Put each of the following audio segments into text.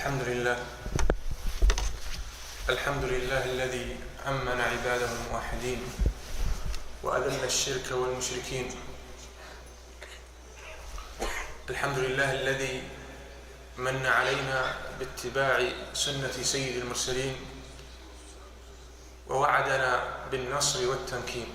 الحمد لله الذي أمن عباده الموحدين وأذل الشرك والمشركين. الحمد لله الذي من علينا باتباع سنة سيد المرسلين ووعدنا بالنصر والتمكين،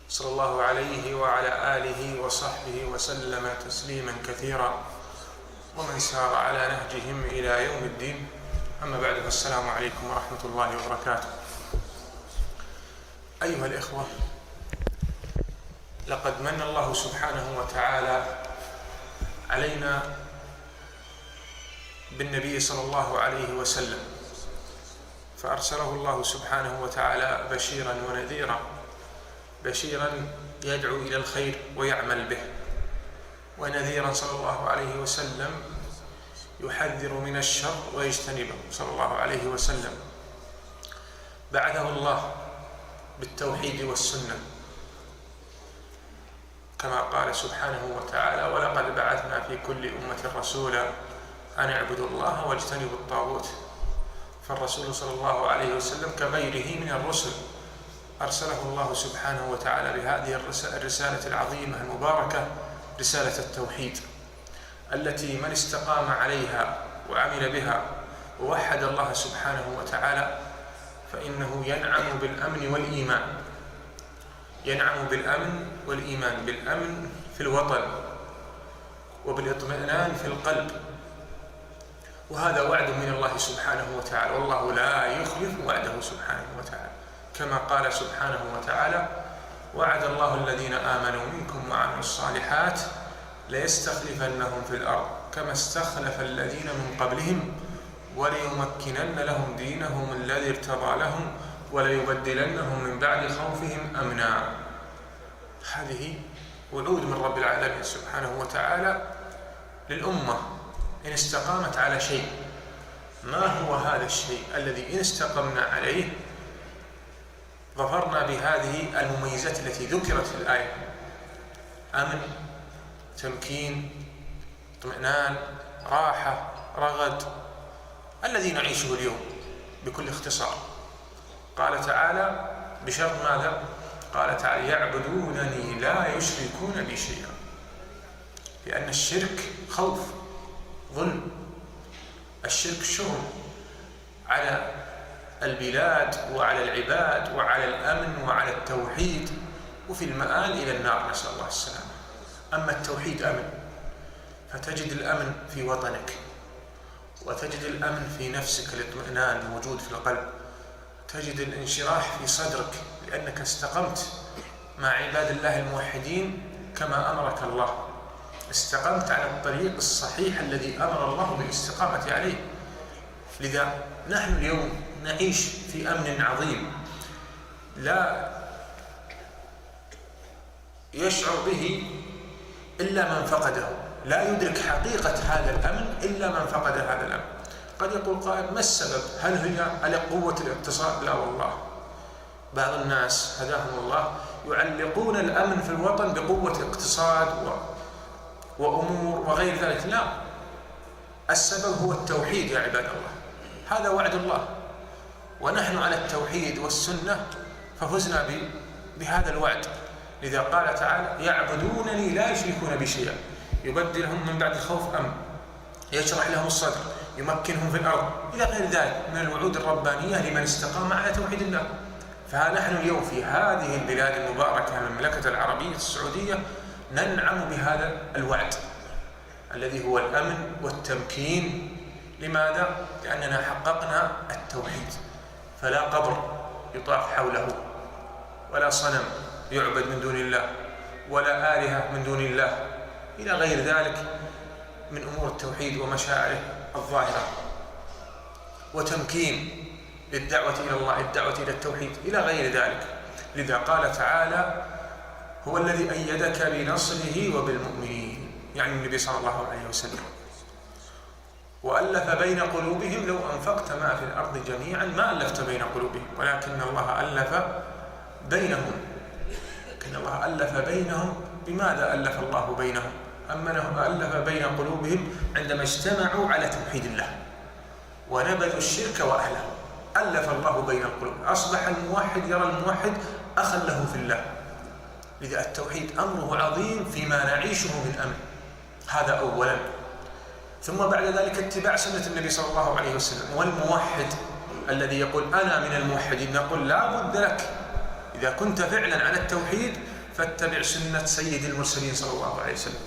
صلى الله عليه وعلى آله وصحبه وسلم تسليما كثيرا، ومن سار على نهجهم إلى يوم الدين. أما بعد، فالسلام عليكم ورحمة الله وبركاته. أيها الإخوة، لقد من الله سبحانه وتعالى علينا بالنبي صلى الله عليه وسلم، فأرسله الله سبحانه وتعالى بشيرا ونذيرا، بشيرا يدعو إلى الخير ويعمل به، ونذيرا صلى الله عليه وسلم يحذر من الشر ويجتنبه صلى الله عليه وسلم. بعثه الله بالتوحيد والسنة كما قال سبحانه وتعالى: ولقد بعثنا في كل أمة رسولا أن اعبدوا الله واجتنبوا الطاغوت. فالرسول صلى الله عليه وسلم كغيره من الرسل أرسله الله سبحانه وتعالى بهذه الرسالة العظيمة المباركة، رسالة التوحيد، التي من استقام عليها وعمل بها ووحد الله سبحانه وتعالى فإنه ينعم بالأمن والإيمان، ينعم بالأمن والإيمان، بالأمن في الوطن وبالاطمئنان في القلب. وهذا وعد من الله سبحانه وتعالى، والله لا يخلف وعده سبحانه وتعالى، كما قال سبحانه وتعالى: وعد الله الذين آمنوا منكم وعملوا الصالحات ليستخلفنهم في الأرض كما استخلف الذين من قبلهم وليمكنن لهم دينهم الذي ارتضى لهم وليبدلنهم من بعد خوفهم أمنا. هذه وعود من رب العالمين سبحانه وتعالى للأمة إن استقامت على شيء. ما هو هذا الشيء الذي إن استقمنا عليه ظفرنا بهذه المميزات التي ذكرت في الآية: أمن، تمكين، اطمئنان، راحة، رغد، الذي نعيشه اليوم بكل اختصار. قال تعالى بشرط ماذا؟ قال تعالى: يعبدونني لا يشركون بي شيئا. لأن الشرك خوف، ظلم. الشرك شؤم على البلاد وعلى العباد وعلى الأمن وعلى التوحيد، وفي المآل إلى النار، نسأل الله السلامة. أما التوحيد أمن، فتجد الأمن في وطنك، وتجد الأمن في نفسك، الاطمئنان الموجود في القلب، تجد الانشراح في صدرك لأنك استقمت مع عباد الله الموحدين كما أمرك الله، استقمت على الطريق الصحيح الذي أمر الله بالاستقامة عليه. لذا نحن اليوم نعيش في أمن عظيم لا يشعر به إلا من فقده، لا يدرك حقيقة هذا الأمن إلا من فقد هذا الأمن. قد يقول قائل: ما السبب؟ هل هي على قوة الاقتصاد؟ لا والله. بعض الناس هداهم الله يعلقون الأمن في الوطن بقوة الاقتصاد وأمور وغير ذلك. لا، السبب هو التوحيد يا عباد الله، هذا وعد الله، ونحن على التوحيد والسنة ففزنا بهذا الوعد. لذا قال تعالى: يعبدونني لا يشركون بي شيئا، يبدلهم من بعد الخوف أمن، يشرح لهم الصدر، يمكنهم في الأرض، إلى غير ذلك من الوعود الربانية لمن استقام على توحيد الله. فنحن اليوم في هذه البلاد المباركة المملكة العربية السعودية ننعم بهذا الوعد الذي هو الأمن والتمكين. لماذا؟ لأننا حققنا التوحيد، فلا قبر يطاف حوله، ولا صنم يعبد من دون الله، ولا آلهة من دون الله، إلى غير ذلك من أمور التوحيد ومشاعره الظاهرة، وتمكين للدعوة إلى الله، الدعوة إلى التوحيد، إلى غير ذلك. لذا قال تعالى: هو الذي أيدك بنصره وبالمؤمنين، يعني النبي صلى الله عليه وسلم، وألف بين قلوبهم لو أنفقت ما في الأرض جميعا ما ألفت بين قلوبهم ولكن الله ألف بينهم. لكن الله ألف بينهم. بماذا ألف الله بينهم؟ ألف بين قلوبهم عندما اجتمعوا على توحيد الله ونبذوا الشرك وأهله. ألف الله بين القلوب، أصبح الموحد يرى الموحد أخا له في الله. لذا التوحيد أمره عظيم فيما نعيشه من أمن، هذا أولا. ثم بعد ذلك اتباع سنة النبي صلى الله عليه وسلم. والموحد الذي يقول أنا من الموحدين نقول لا بد لك إذا كنت فعلا على التوحيد فاتبع سنة سيد المرسلين صلى الله عليه وسلم،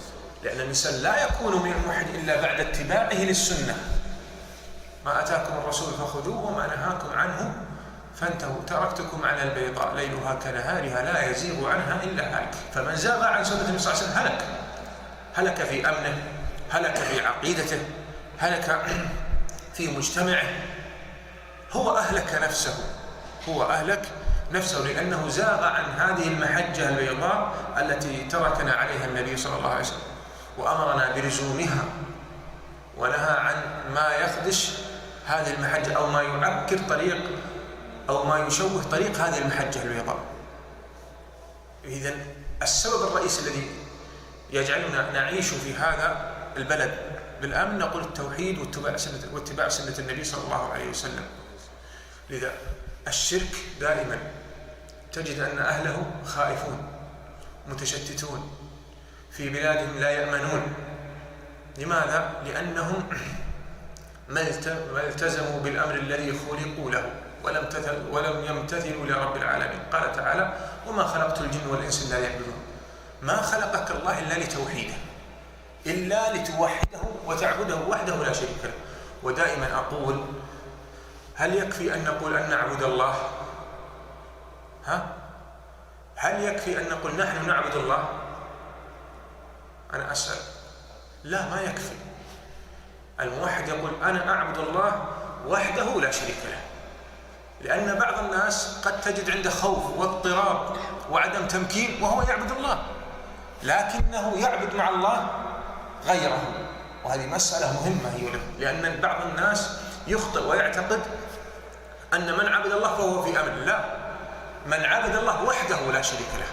لأن الإنسان لا يكون من الموحد إلا بعد اتباعه للسنة. ما أتاكم الرسول فخذوه وما نهاكم عنه فانتهوا، تركتكم على البيضاء ليلها كنهارها لا يزيغ عنها إلا هالك. فمن زاغ عن سنة النبي صلى الله عليه وسلم هلك، هلك في أمنه، هلك في عقيدته، هلك في مجتمعه، هو أهلك نفسه لأنه زاغ عن هذه المحجة البيضاء التي تركنا عليها النبي صلى الله عليه وسلم وأمرنا بلزومها، ونهى عن ما يخدش هذه المحجة أو ما يعكر طريق أو ما يشوه طريق هذه المحجة البيضاء. إذن السبب الرئيسي الذي يجعلنا نعيش في هذا البلد بالأمن نقول التوحيد واتباع سنة النبي صلى الله عليه وسلم. لذا الشرك دائما تجد أن أهله خائفون متشتتون في بلادهم لا يأمنون. لماذا؟ لأنهم ما التزموا بالأمر الذي خلقوا له ولم يمتثلوا لرب العالمين. قال تعالى وما خلقت الجن والإنس إلا ليعبدون. ما خلقك الله إلا لتوحيده، إلا لتوحده وتعبده وحده لا شريك له. ودائما أقول هل يكفي أن نقول أن نعبد الله؟ هل يكفي أن نقول نحن نعبد الله؟ أنا أسأل. لا، ما يكفي. الموحد يقول أنا أعبد الله وحده لا شريك له، لأن بعض الناس قد تجد عنده خوف واضطراب وعدم تمكين وهو يعبد الله، لكنه يعبد مع الله غيره، وهذه مسألة مهمة هي له. لأن بعض الناس يخطئ ويعتقد أن من عبد الله فهو في أمن. لا، من عبد الله وحده لا شريك له،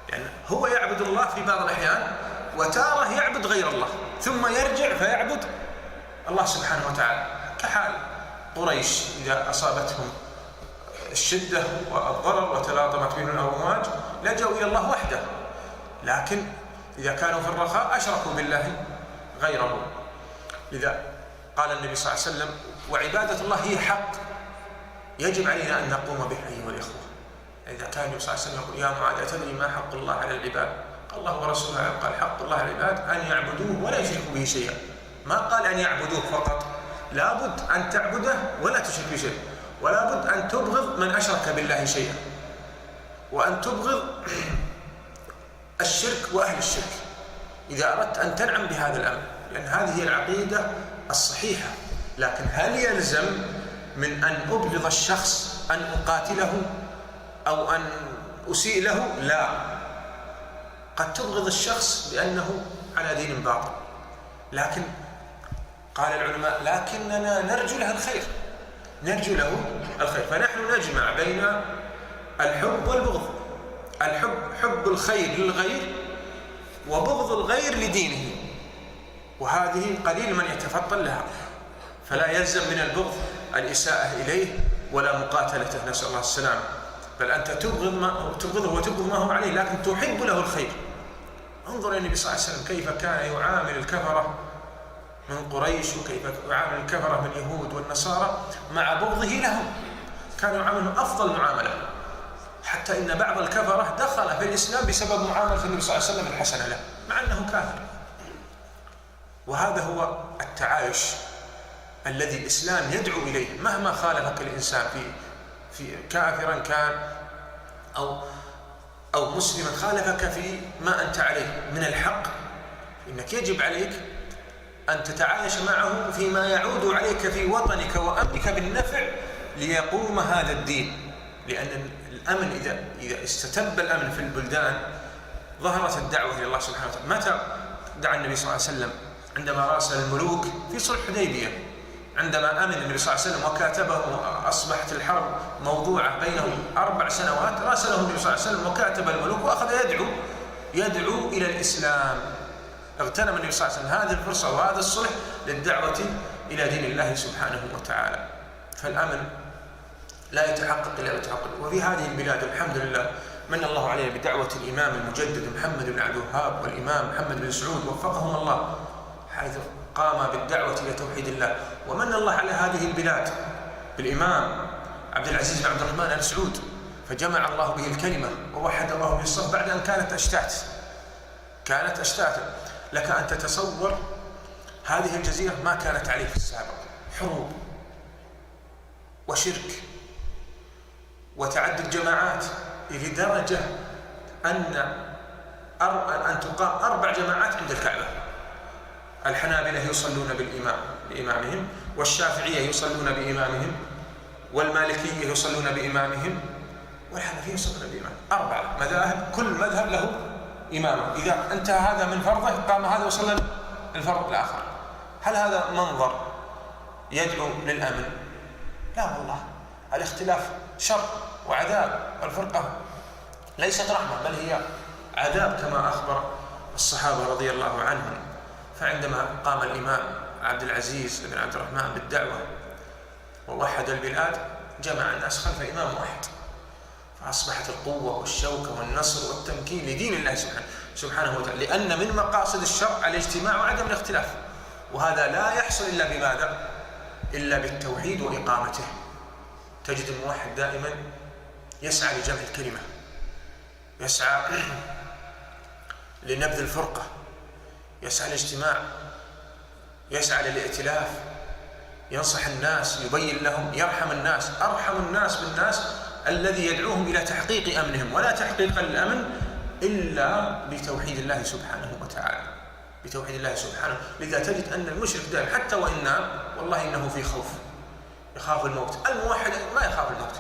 يعني هو يعبد الله في بعض الأحيان وتاره يعبد غير الله ثم يرجع فيعبد الله سبحانه وتعالى، كحال قريش إذا أصابتهم الشدة والضرر وتلاطمت بهم الأمواج لجوا إلى الله وحده، لكن إذا كانوا في الرخاء أشركوا بالله غيره. لذا قال النبي صلى الله عليه وسلم وعبادة الله هي حق يجب علينا أن نقوم به أيها الإخوة. إذا كان النبي صلى الله عليه وسلم يقول يا معاذ أتدري ما حق الله على العباد؟ قال الله ورسوله قال حق الله على العباد أن يعبدوه ولا يشركوا به شيئا. ما قال أن يعبدوه فقط، لابد أن تعبده ولا تشرك به شيئا، ولا بد أن تبغض من أشرك بالله شيئا، وأن تبغض الشرك وأهل الشرك إذا أردت أن تنعم بهذا الأمر، لأن هذه هي العقيدة الصحيحة. لكن هل يلزم من أن أبغض الشخص أن أقاتله أو أن أسيء له؟ لا، قد تبغض الشخص بأنه على دين باطل، لكن قال العلماء لكننا نرجو له الخير، نرجو له الخير. فنحن نجمع بين الحب والبغض. الحب حب الخير للغير وبغض الغير لدينه، وهذه قليل من يتفطن لها. فلا يلزم من البغض الإساءة إليه ولا مقاتلته، نسأل الله السلامة، بل أنت تبغضه وتبغض ما هو عليه، لكن تحب له الخير. انظر إلى النبي صلى الله عليه وسلم كيف كان يعامل الكفرة من قريش وكيف يعامل الكفرة من اليهود والنصارى مع بغضه لهم، كان يعاملهم أفضل معاملة، حتى إن بعض الكفرة دخل في الإسلام بسبب معاملة النبي صلى الله عليه وسلم الحسنة له مع أنه كافر. وهذا هو التعايش الذي الإسلام يدعو إليه. مهما خالفك الإنسان في كافرا كان أو مسلما خالفك في ما أنت عليه من الحق، إنك يجب عليك أن تتعايش معه فيما يعود عليك في وطنك وأمنك بالنفع ليقوم هذا الدين. لأن الأمن إذا استتب الأمن في البلدان ظهرت الدعوة إلى الله سبحانه وتعالى. متى دعا النبي صلى الله عليه وسلم؟ عندما راسل الملوك في صلح حديبية، عندما أمن النبي صلى الله عليه وسلم وكاتبه أصبحت الحرب موضوعة بينهم 4 سنوات، راسله النبي صلى الله عليه وسلم وكاتب الملوك وأخذ يدعو إلى الإسلام اغتنم النبي صلى الله عليه وسلم هذه الفرصة وهذا الصلح للدعوة إلى دين الله سبحانه وتعالى. فالأمن لا يتحقق إلا بتحقق. وفي هذه البلاد الحمد لله من الله علينا بدعوة الإمام المجدد محمد بن عبد الوهاب والإمام محمد بن سعود وفقهم الله، حيث قام بالدعوة إلى توحيد الله. ومن الله على هذه البلاد بالإمام عبد العزيز بن عبد الرحمن آل سعود، فجمع الله به الكلمة ووحد الله به الصف بعد أن كانت أشتاتا. لك أن تتصور هذه الجزيرة ما كانت عليه في السابق، حروب وشرك وتعدد جماعات، لدرجة أن تقام 4 جماعات عند الكعبة. الحنابلة يصلون بإمامهم، والشافعية يصلون بإمامهم، والمالكية يصلون بإمامهم، والحنفية يصلون بإمامهم. 4 مذاهب، كل مذهب له إمامه. إذا انتهى هذا من فرضه قام هذا وصلى الفرض الآخر. هل هذا منظر يدعو للأمن؟ لا والله، الاختلاف شر وعذاب، والفرقة ليست رحمة بل هي عذاب كما أخبر الصحابة رضي الله عنهم. فعندما قام الإمام عبد العزيز بن عبد الرحمن بالدعوة ووحد البلاد، جمع الناس خلف إمام واحد، فأصبحت القوة والشوكة والنصر والتمكين لدين الله سبحانه وتعالى. لأن من مقاصد الشرع الاجتماع وعدم الاختلاف، وهذا لا يحصل إلا بماذا؟ إلا بالتوحيد وإقامته. تجد الموحد دائما يسعى لجمع الكلمة، يسعى لنبذ الفرقة، يسعى للاجتماع، يسعى للائتلاف، ينصح الناس، يبين لهم، يرحم الناس. أرحم الناس بالناس الذي يدعوهم إلى تحقيق أمنهم، ولا تحقيق الأمن إلا بتوحيد الله سبحانه وتعالى، بتوحيد الله سبحانه. لذا تجد أن المشرك دائما حتى وإن والله إنه في خوف، يخاف الموت. الموحد ما يخاف الموت،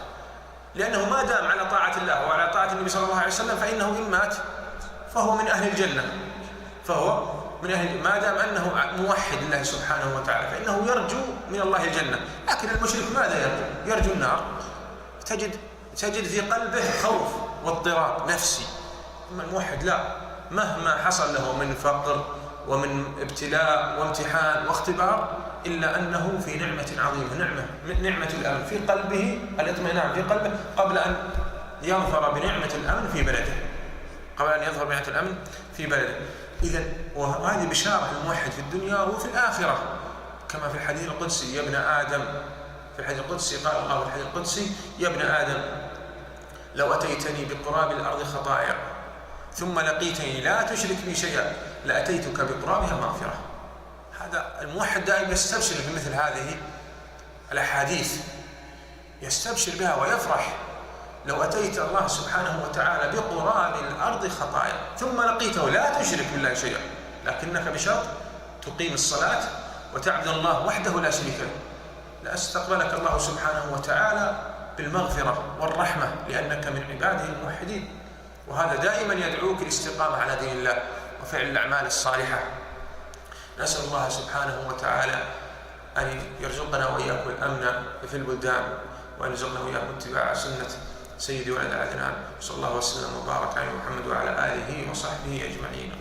لأنه ما دام على طاعة الله وعلى طاعة النبي صلى الله عليه وسلم فإنه إن مات فهو من أهل الجنة، ما دام أنه موحد الله سبحانه وتعالى فإنه يرجو من الله الجنة. لكن المشرك ماذا يرجو النار. تجد في قلبه خوف واضطراب نفسي. أما الموحد لا، مهما حصل له من فقر ومن ابتلاء وامتحان واختبار إلا أنه في نعمة عظيمة، نعمة الأمن في قلبه، الاطمئنان في قلبه قبل أن يظفر بنعمة الأمن في بلده. إذن وهذه بشارة الموحد في الدنيا وفي الآخرة، كما في الحديث القدسي: يا ابن آدم، في الحديث القدسي قال الله في الحديث القدسي: يا ابن آدم لو أتيتني بقراب الأرض خطايا ثم لقيتني لا تشرك بي شيئا لأتيتك بقرابها مغفرة. هذا الموحد دائما يستبشر بمثل هذه الأحاديث، يستبشر بها ويفرح. لو أتيت الله سبحانه وتعالى بقراب الأرض خطايا ثم لقيته لا تشرك بالله شيئا، لكنك بشرط تقيم الصلاة وتعبد الله وحده لا شريك له، لاستقبلك الله سبحانه وتعالى بالمغفرة والرحمة، لأنك من عباده الموحدين. وهذا دائما يدعوك الاستقامة على دين الله وفعل الأعمال الصالحة. نسأل الله سبحانه وتعالى أن يرزقنا وإياكم الأمن في البلدان، وأن يرزقنا وإياكم اتباع سنة سيدي ولد عدنان، صلى الله وسلم وبارك على محمد وعلى آله وصحبه أجمعين.